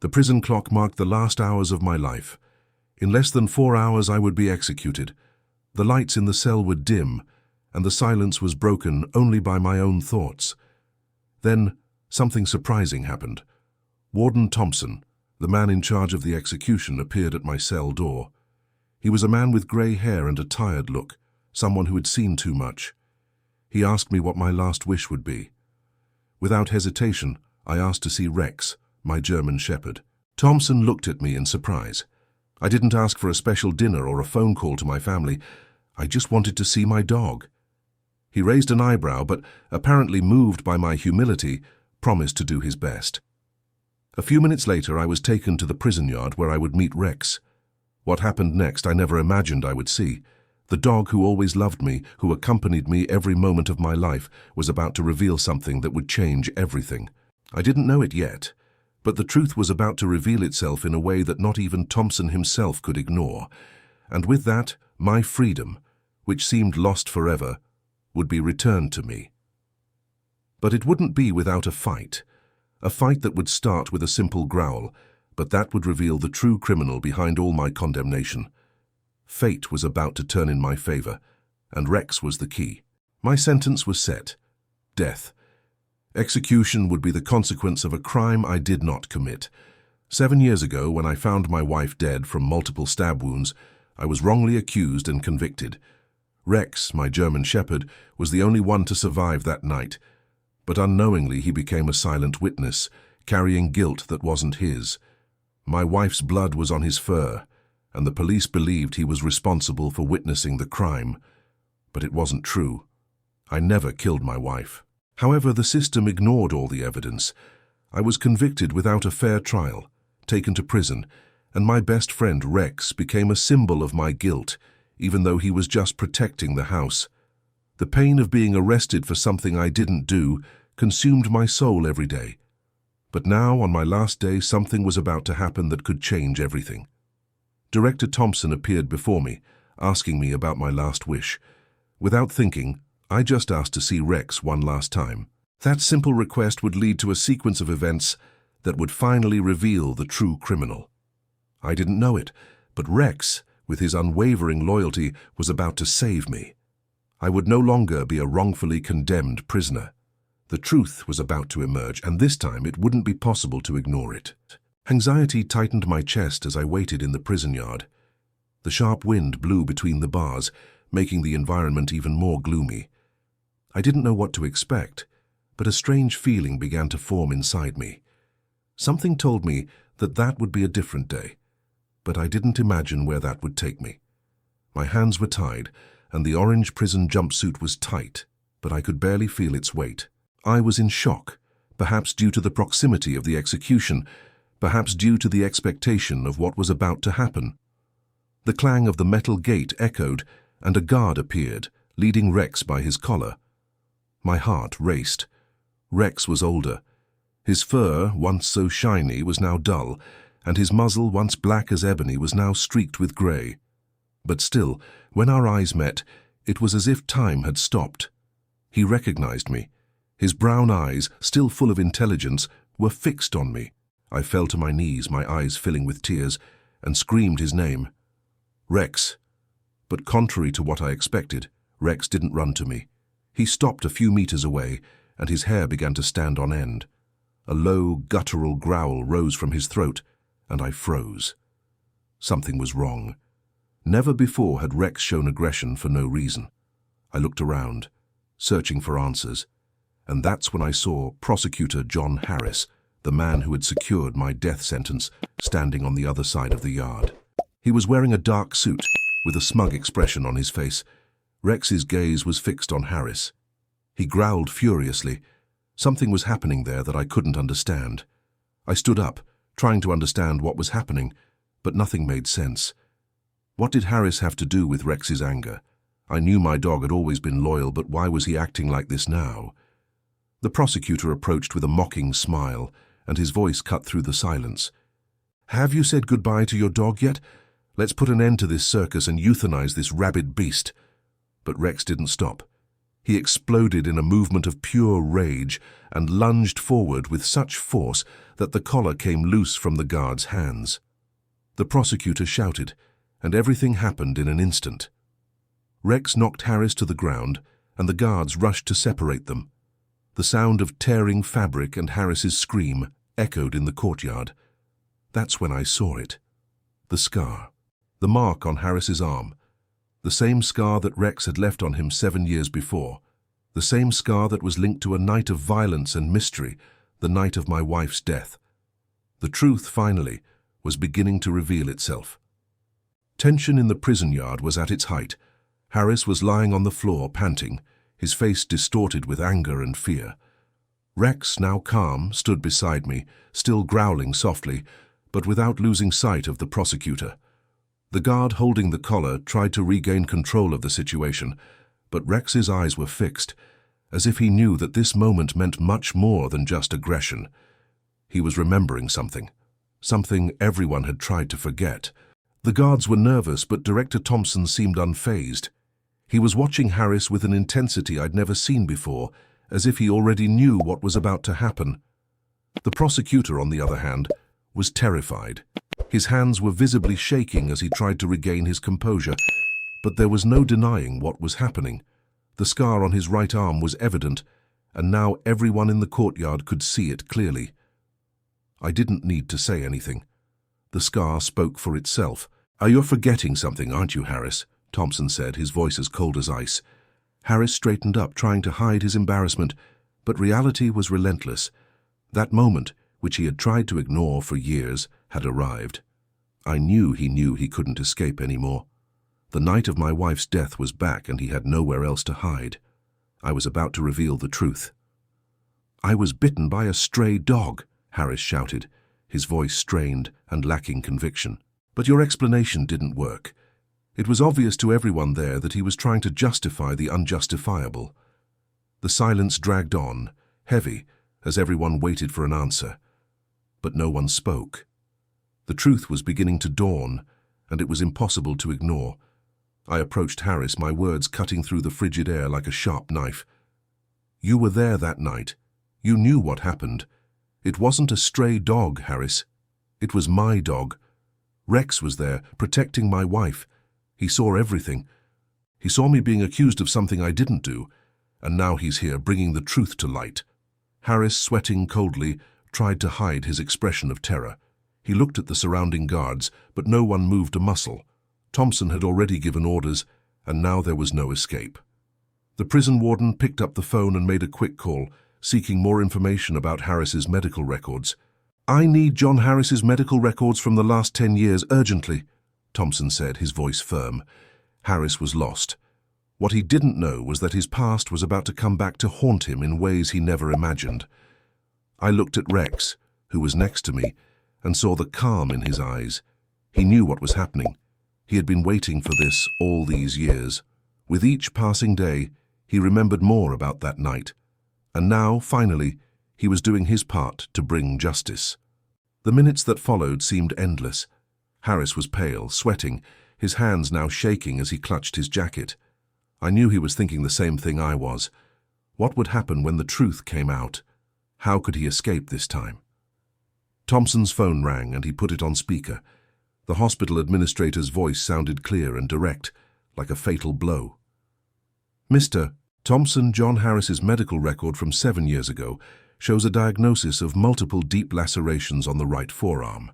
The prison clock marked the last hours of my life. In less than 4 hours I would be executed. The lights in the cell were dim, and the silence was broken only by my own thoughts. Then, something surprising happened. Warden Thompson, the man in charge of the execution, appeared at my cell door. He was a man with grey hair and a tired look, someone who had seen too much. He asked me what my last wish would be. Without hesitation, I asked to see Rex, my German shepherd. Thompson looked at me in surprise. I didn't ask for a special dinner or a phone call to my family. I just wanted to see my dog. He raised an eyebrow, but, apparently moved by my humility, promised to do his best. A few minutes later, I was taken to the prison yard where I would meet Rex. What happened next I never imagined I would see. The dog who always loved me, who accompanied me every moment of my life, was about to reveal something that would change everything. I didn't know it yet, but the truth was about to reveal itself in a way that not even Thompson himself could ignore. And with that, my freedom, which seemed lost forever, would be returned to me. But it wouldn't be without a fight that would start with a simple growl, but that would reveal the true criminal behind all my condemnation. Fate was about to turn in my favor, and Rex was the key. My sentence was set: death. Execution would be the consequence of a crime I did not commit. 7 years ago, when I found my wife dead from multiple stab wounds, I was wrongly accused and convicted. Rex, my German shepherd, was the only one to survive that night, but unknowingly he became a silent witness, carrying guilt that wasn't his. My wife's blood was on his fur, and the police believed he was responsible for witnessing the crime. But it wasn't true. I never killed my wife. However, the system ignored all the evidence. I was convicted without a fair trial, taken to prison, and my best friend Rex became a symbol of my guilt, even though he was just protecting the house. The pain of being arrested for something I didn't do consumed my soul every day. But now, on my last day, something was about to happen that could change everything. Director Thompson appeared before me, asking me about my last wish. Without thinking, I just asked to see Rex one last time. That simple request would lead to a sequence of events that would finally reveal the true criminal. I didn't know it, but Rex, with his unwavering loyalty, was about to save me. I would no longer be a wrongfully condemned prisoner. The truth was about to emerge, and this time it wouldn't be possible to ignore it. Anxiety tightened my chest as I waited in the prison yard. The sharp wind blew between the bars, making the environment even more gloomy. I didn't know what to expect, but a strange feeling began to form inside me. Something told me that that would be a different day, but I didn't imagine where that would take me. My hands were tied, and the orange prison jumpsuit was tight, but I could barely feel its weight. I was in shock, perhaps due to the proximity of the execution, perhaps due to the expectation of what was about to happen. The clang of the metal gate echoed, and a guard appeared, leading Rex by his collar. My heart raced. Rex was older. His fur, once so shiny, was now dull, and his muzzle, once black as ebony, was now streaked with grey. But still, when our eyes met, it was as if time had stopped. He recognized me. His brown eyes, still full of intelligence, were fixed on me. I fell to my knees, my eyes filling with tears, and screamed his name. Rex. But contrary to what I expected, Rex didn't run to me. He stopped a few meters away, and his hair began to stand on end. A low, guttural growl rose from his throat, and I froze. Something was wrong. Never before had Rex shown aggression for no reason. I looked around, searching for answers, and that's when I saw Prosecutor John Harris, the man who had secured my death sentence, standing on the other side of the yard. He was wearing a dark suit, with a smug expression on his face. Rex's gaze was fixed on Harris. He growled furiously. Something was happening there that I couldn't understand. I stood up, trying to understand what was happening, but nothing made sense. What did Harris have to do with Rex's anger? I knew my dog had always been loyal, but why was he acting like this now? The prosecutor approached with a mocking smile, and his voice cut through the silence. "Have you said goodbye to your dog yet? Let's put an end to this circus and euthanize this rabid beast." But Rex didn't stop. He exploded in a movement of pure rage and lunged forward with such force that the collar came loose from the guard's hands. The prosecutor shouted, and everything happened in an instant. Rex knocked Harris to the ground, and the guards rushed to separate them. The sound of tearing fabric and Harris's scream echoed in the courtyard. That's when I saw it. The scar. The mark on Harris's arm. The same scar that Rex had left on him 7 years before. The same scar that was linked to a night of violence and mystery, the night of my wife's death. The truth, finally, was beginning to reveal itself. Tension in the prison yard was at its height. Harris was lying on the floor, panting, his face distorted with anger and fear. Rex, now calm, stood beside me, still growling softly, but without losing sight of the prosecutor. The guard holding the collar tried to regain control of the situation, but Rex's eyes were fixed, as if he knew that this moment meant much more than just aggression. He was remembering something everyone had tried to forget. The guards were nervous, but Director Thompson seemed unfazed. He was watching Harris with an intensity I'd never seen before, as if he already knew what was about to happen. The prosecutor, on the other hand, was terrified. His hands were visibly shaking as he tried to regain his composure, but there was no denying what was happening. The scar on his right arm was evident, and now everyone in the courtyard could see it clearly. I didn't need to say anything. The scar spoke for itself. "You're forgetting something, aren't you, Harris?" Thompson said, his voice as cold as ice. Harris straightened up, trying to hide his embarrassment, but reality was relentless. That moment, which he had tried to ignore for years, had arrived. I knew he couldn't escape anymore. The night of my wife's death was back, and he had nowhere else to hide. I was about to reveal the truth. "I was bitten by a stray dog," Harris shouted, his voice strained and lacking conviction. But your explanation didn't work. It was obvious to everyone there that he was trying to justify the unjustifiable. The silence dragged on, heavy, as everyone waited for an answer. But no one spoke. The truth was beginning to dawn, and it was impossible to ignore. I approached Harris, my words cutting through the frigid air like a sharp knife. "You were there that night. You knew what happened. It wasn't a stray dog, Harris. It was my dog. Rex was there, protecting my wife. He saw everything. He saw me being accused of something I didn't do, and now he's here bringing the truth to light." Harris, sweating coldly, tried to hide his expression of terror. He looked at the surrounding guards, but no one moved a muscle. Thompson had already given orders, and now there was no escape. The prison warden picked up the phone and made a quick call, seeking more information about Harris's medical records. "I need John Harris's medical records from the last 10 years urgently," Thompson said, his voice firm. Harris was lost. What he didn't know was that his past was about to come back to haunt him in ways he never imagined. I looked at Rex, who was next to me, and saw the calm in his eyes. He knew what was happening. He had been waiting for this all these years. With each passing day, he remembered more about that night. And now, finally, he was doing his part to bring justice. The minutes that followed seemed endless. Harris was pale, sweating, his hands now shaking as he clutched his jacket. I knew he was thinking the same thing I was. What would happen when the truth came out? How could he escape this time? Thompson's phone rang, and he put it on speaker. The hospital administrator's voice sounded clear and direct, like a fatal blow. "Mr. Thompson, John Harris's medical record from 7 years ago shows a diagnosis of multiple deep lacerations on the right forearm,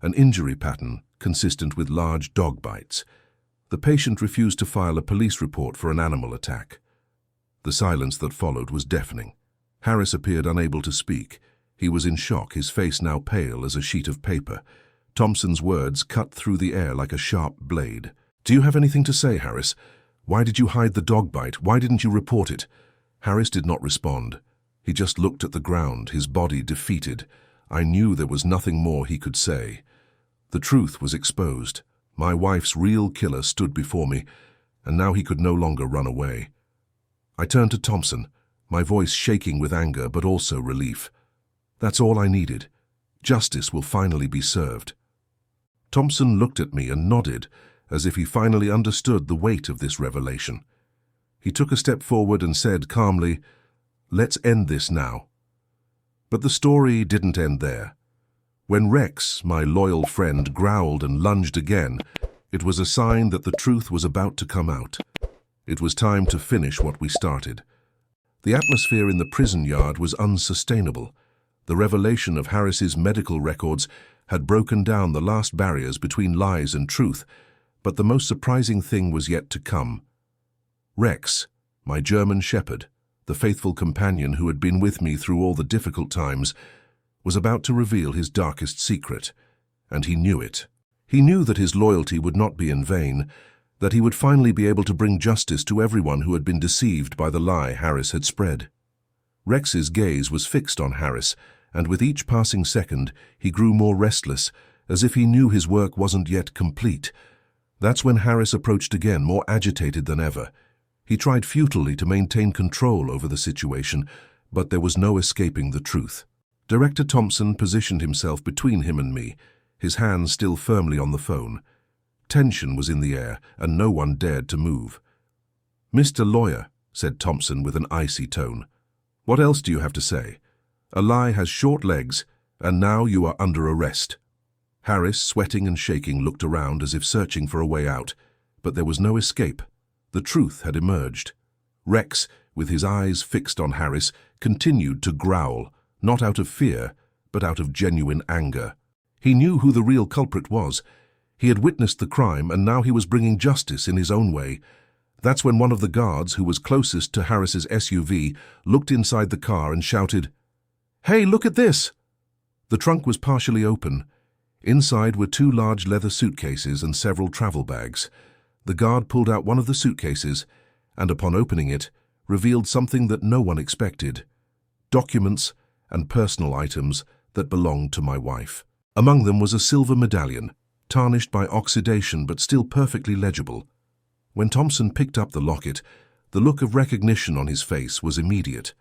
an injury pattern consistent with large dog bites. The patient refused to file a police report for an animal attack." The silence that followed was deafening. Harris appeared unable to speak. He was in shock, his face now pale as a sheet of paper. Thompson's words cut through the air like a sharp blade. "Do you have anything to say, Harris? Why did you hide the dog bite? Why didn't you report it?" Harris did not respond. He just looked at the ground, his body defeated. I knew there was nothing more he could say. The truth was exposed. My wife's real killer stood before me, and now he could no longer run away. I turned to Thompson, my voice shaking with anger but also relief. "That's all I needed. Justice will finally be served." Thompson looked at me and nodded, as if he finally understood the weight of this revelation. He took a step forward and said calmly, "Let's end this now." But the story didn't end there. When Rex, my loyal friend, growled and lunged again, it was a sign that the truth was about to come out. It was time to finish what we started. The atmosphere in the prison yard was unsustainable. The revelation of Harris's medical records had broken down the last barriers between lies and truth, but the most surprising thing was yet to come. Rex, my German shepherd, the faithful companion who had been with me through all the difficult times, was about to reveal his darkest secret, and he knew it. He knew that his loyalty would not be in vain, that he would finally be able to bring justice to everyone who had been deceived by the lie Harris had spread. Rex's gaze was fixed on Harris, and with each passing second, he grew more restless, as if he knew his work wasn't yet complete. That's when Harris approached again, more agitated than ever. He tried futilely to maintain control over the situation, but there was no escaping the truth. Director Thompson positioned himself between him and me, his hands still firmly on the phone. Tension was in the air, and no one dared to move. "Mr. Lawyer," said Thompson with an icy tone, "what else do you have to say? A lie has short legs, and now you are under arrest." Harris, sweating and shaking, looked around as if searching for a way out, but there was no escape. The truth had emerged. Rex, with his eyes fixed on Harris, continued to growl, not out of fear, but out of genuine anger. He knew who the real culprit was. He had witnessed the crime, and now he was bringing justice in his own way. That's when one of the guards, who was closest to Harris's SUV, looked inside the car and shouted, "Hey, look at this!" The trunk was partially open. Inside were 2 large leather suitcases and several travel bags. The guard pulled out one of the suitcases, and upon opening it, revealed something that no one expected: documents and personal items that belonged to my wife. Among them was a silver medallion, tarnished by oxidation but still perfectly legible. When Thompson picked up the locket, the look of recognition on his face was immediate.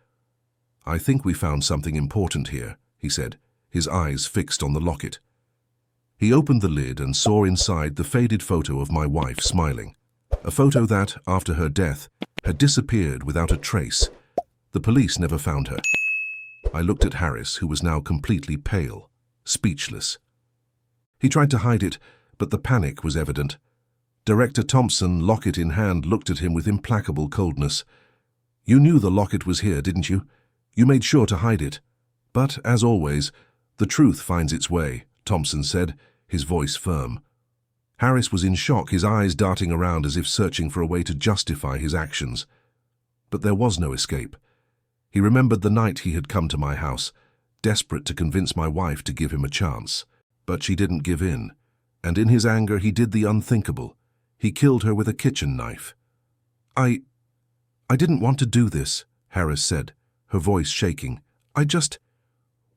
"I think we found something important here," he said, his eyes fixed on the locket. He opened the lid and saw inside the faded photo of my wife smiling. A photo that, after her death, had disappeared without a trace. The police never found her. I looked at Harris, who was now completely pale, speechless. He tried to hide it, but the panic was evident. Director Thompson, locket in hand, looked at him with implacable coldness. "You knew the locket was here, didn't you? You made sure to hide it." "But, as always, the truth finds its way," Thompson said, his voice firm. Harris was in shock, his eyes darting around as if searching for a way to justify his actions. But there was no escape. He remembered the night he had come to my house, desperate to convince my wife to give him a chance. But she didn't give in, and in his anger he did the unthinkable. He killed her with a kitchen knife. I didn't want to do this," Harris said, her voice shaking. "I just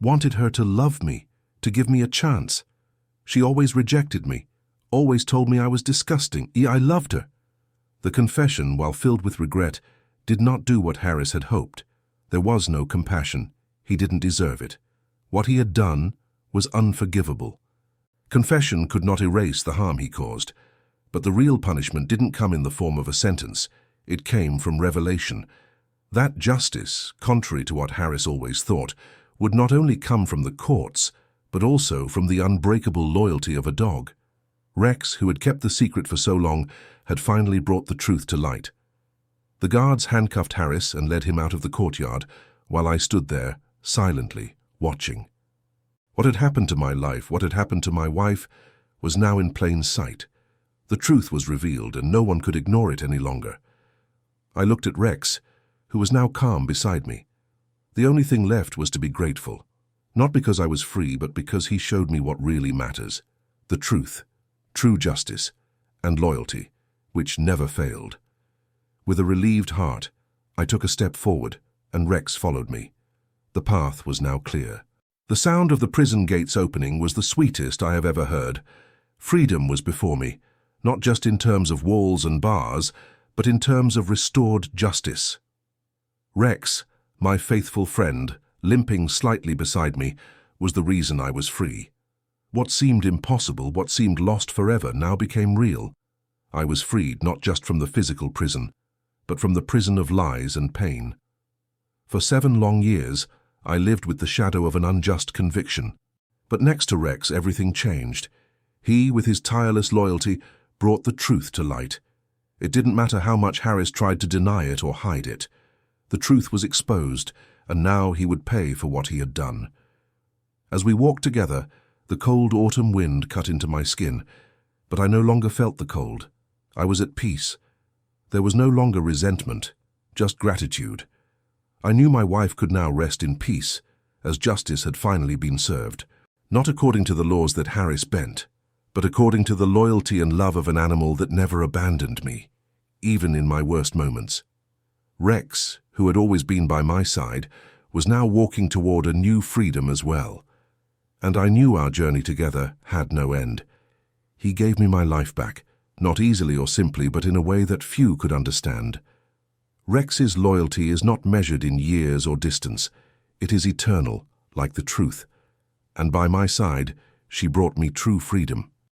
wanted her to love me, to give me a chance. She always rejected me, always told me I was disgusting. I loved her." The confession, while filled with regret, did not do what Harris had hoped. There was no compassion. He didn't deserve it. What he had done was unforgivable. Confession could not erase the harm he caused, but the real punishment didn't come in the form of a sentence. It came from revelation. That justice, contrary to what Harris always thought, would not only come from the courts, but also from the unbreakable loyalty of a dog. Rex, who had kept the secret for so long, had finally brought the truth to light. The guards handcuffed Harris and led him out of the courtyard, while I stood there, silently, watching. What had happened to my life, what had happened to my wife, was now in plain sight. The truth was revealed, and no one could ignore it any longer. I looked at Rex, who was now calm beside me. The only thing left was to be grateful, not because I was free, but because he showed me what really matters: the truth, true justice, and loyalty, which never failed. With a relieved heart, I took a step forward, and Rex followed me. The path was now clear. The sound of the prison gates opening was the sweetest I have ever heard. Freedom was before me, not just in terms of walls and bars, but in terms of restored justice. Rex, my faithful friend, limping slightly beside me, was the reason I was free. What seemed impossible, what seemed lost forever, now became real. I was freed not just from the physical prison, but from the prison of lies and pain. For 7 long years, I lived with the shadow of an unjust conviction. But next to Rex, everything changed. He, with his tireless loyalty, brought the truth to light. It didn't matter how much Harris tried to deny it or hide it. The truth was exposed, and now he would pay for what he had done. As we walked together, the cold autumn wind cut into my skin, but I no longer felt the cold. I was at peace. There was no longer resentment, just gratitude. I knew my wife could now rest in peace, as justice had finally been served, not according to the laws that Harris bent, but according to the loyalty and love of an animal that never abandoned me, even in my worst moments. Rex, who had always been by my side, was now walking toward a new freedom as well. And I knew our journey together had no end. He gave me my life back, not easily or simply, but in a way that few could understand. Rex's loyalty is not measured in years or distance. It is eternal, like the truth. And by my side, she brought me true freedom.